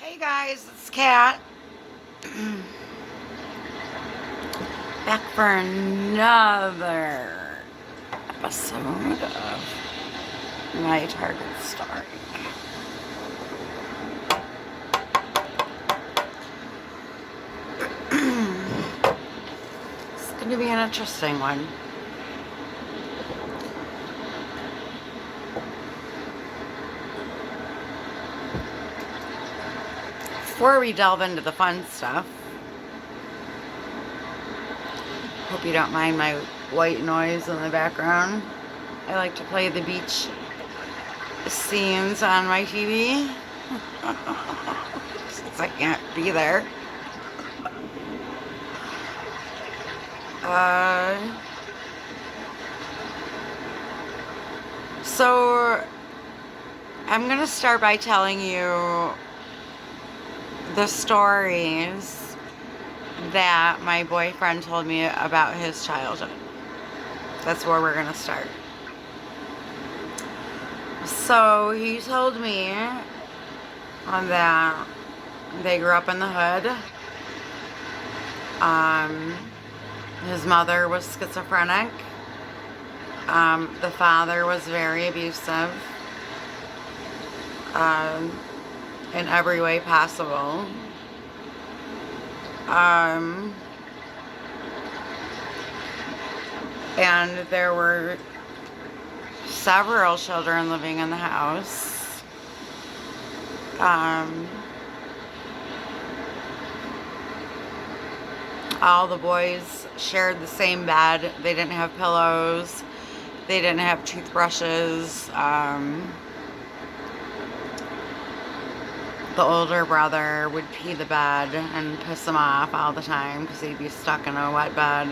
Hey guys, it's Kat. Back for another episode of my Target story. It's going to be an interesting one. Before we delve into the fun stuff, hope you don't mind my white noise in the background. I like to play the beach scenes on my TV since I can't be there. So I'm gonna start by telling you the stories that my boyfriend told me about his childhood. That's where we're gonna start. So he told me that they grew up in the hood. His mother was schizophrenic. The father was very abusive in every way possible. And there were several children living in the house. All the boys shared the same bed. They didn't have pillows. They didn't have toothbrushes. The older brother would pee the bed and piss him off all the time because he'd be stuck in a wet bed.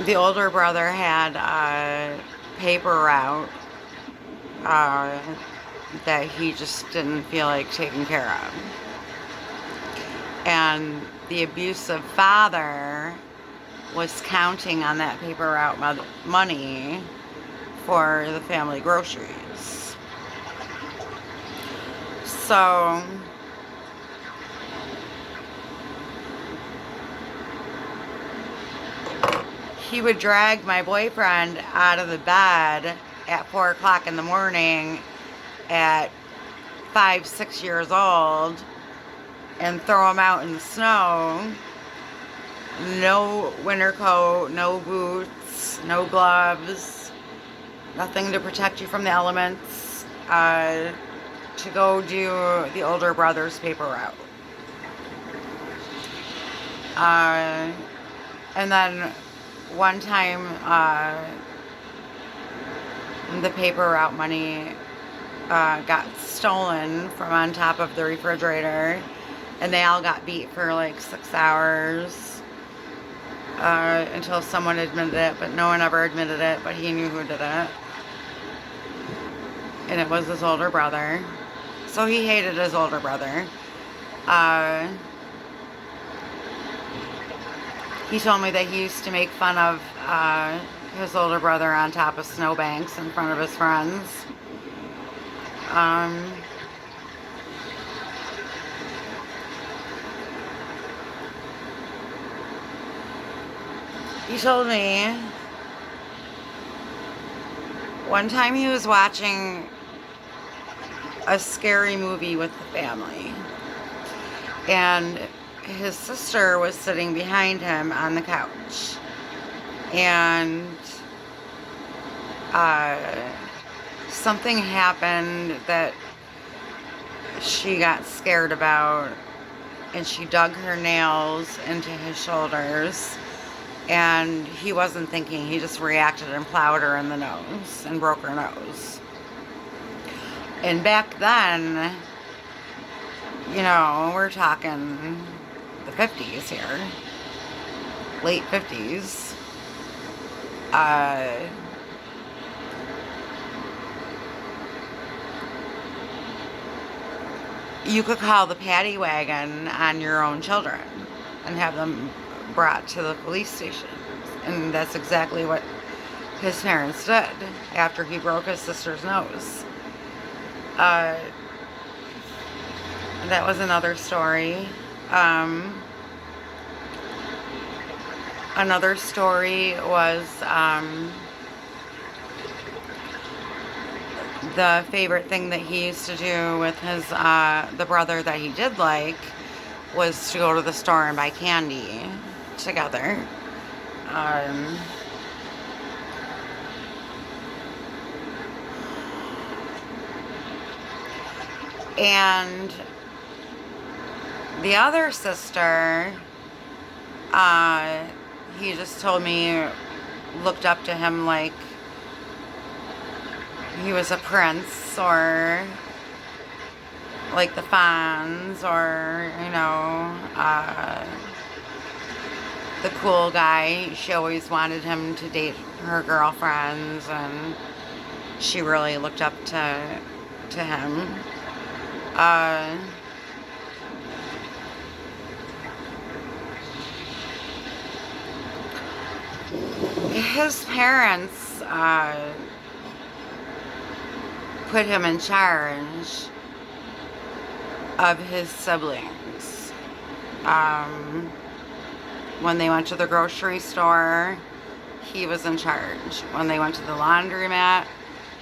The older brother had a paper route that he just didn't feel like taking care of. And the abusive father was counting on that paper route money for the family groceries. So he would drag my boyfriend out of the bed at 4 o'clock in the morning at 5, 6 years old and throw him out in the snow. No winter coat, no boots, no gloves, nothing to protect you from the elements, to go do the older brother's paper route. And then one time, the paper route money got stolen from on top of the refrigerator, and they all got beat for like 6 hours until someone admitted it, but no one ever admitted it, but he knew who did it. And it was his older brother. So he hated his older brother. He told me that he used to make fun of his older brother on top of snowbanks in front of his friends. He told me one time he was watching a scary movie with the family, and his sister was sitting behind him on the couch, and something happened that she got scared about, and she dug her nails into his shoulders, and he wasn't thinking. He just reacted and plowed her in the nose and broke her nose. And back then, you know, we're talking the 50s here, late 50s. You could call the paddy wagon on your own children and have them brought to the police station. And that's exactly what his parents did after he broke his sister's nose. Uh, that was another story. Another story was the favorite thing that he used to do with his the brother that he did like was to go to the store and buy candy together. And the other sister, he just told me, looked up to him like he was a prince, or like the Fonz, or, you know, the cool guy. She always wanted him to date her girlfriends, and she really looked up to him. His parents put him in charge of his siblings. When they went to the grocery store, he was in charge. When they went to the laundromat,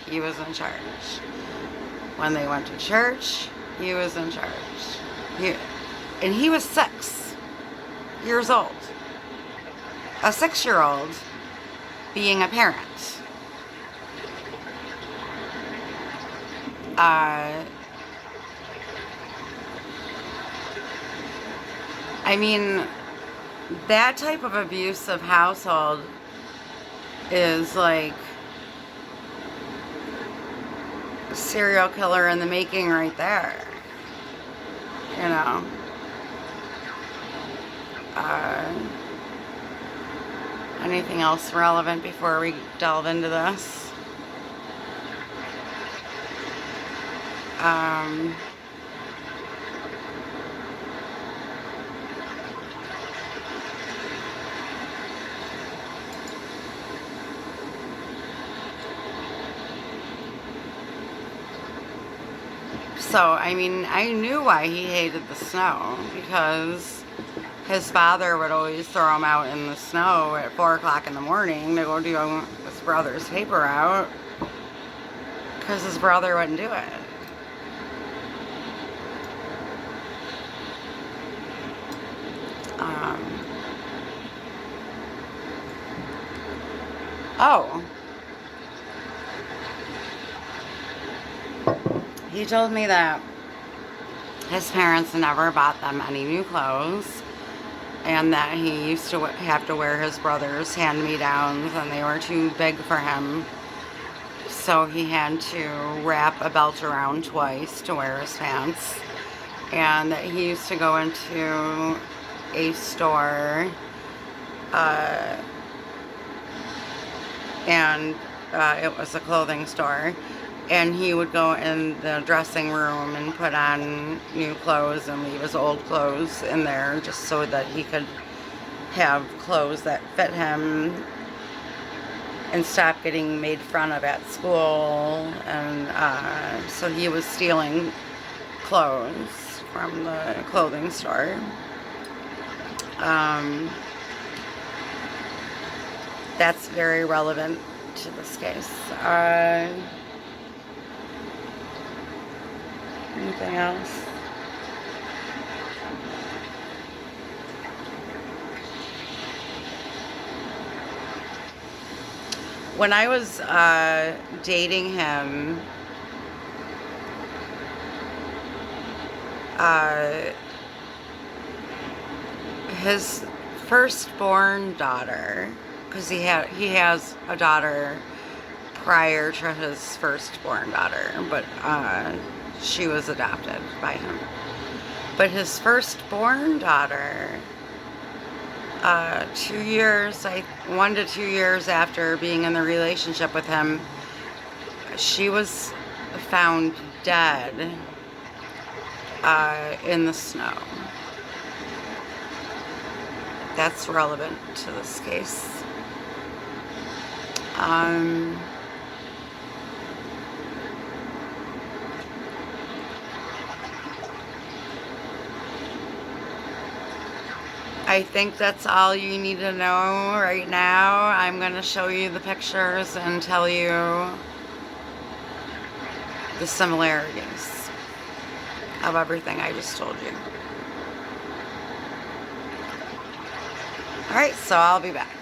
he was in charge. When they went to church, he was in charge. And he was 6 years old. A 6-year-old being a parent. I mean, that type of abusive household is like a serial killer in the making right there. You know? Anything else relevant before we delve into this? So, I mean, I knew why he hated the snow, because his father would always throw him out in the snow at 4 o'clock in the morning to go do his brother's paper route, because his brother wouldn't do it. Oh. He told me that his parents never bought them any new clothes, and that he used to have to wear his brother's hand-me-downs, and they were too big for him. So he had to wrap a belt around twice to wear his pants. And that he used to go into a store, and it was a clothing store, and he would go in the dressing room and put on new clothes and leave his old clothes in there, just so that he could have clothes that fit him and stop getting made fun of at school. And so he was stealing clothes from the clothing store. That's very relevant to this case. Anything else? When I was dating him, his firstborn daughter, because he has a daughter prior to his firstborn daughter, but she was adopted by him. But his firstborn daughter, 1 to 2 years after being in the relationship with him, she was found dead in the snow. That's relevant to this case. Um, I think that's all you need to know right now. I'm going to show you the pictures and tell you the similarities of everything I just told you. Alright, so I'll be back.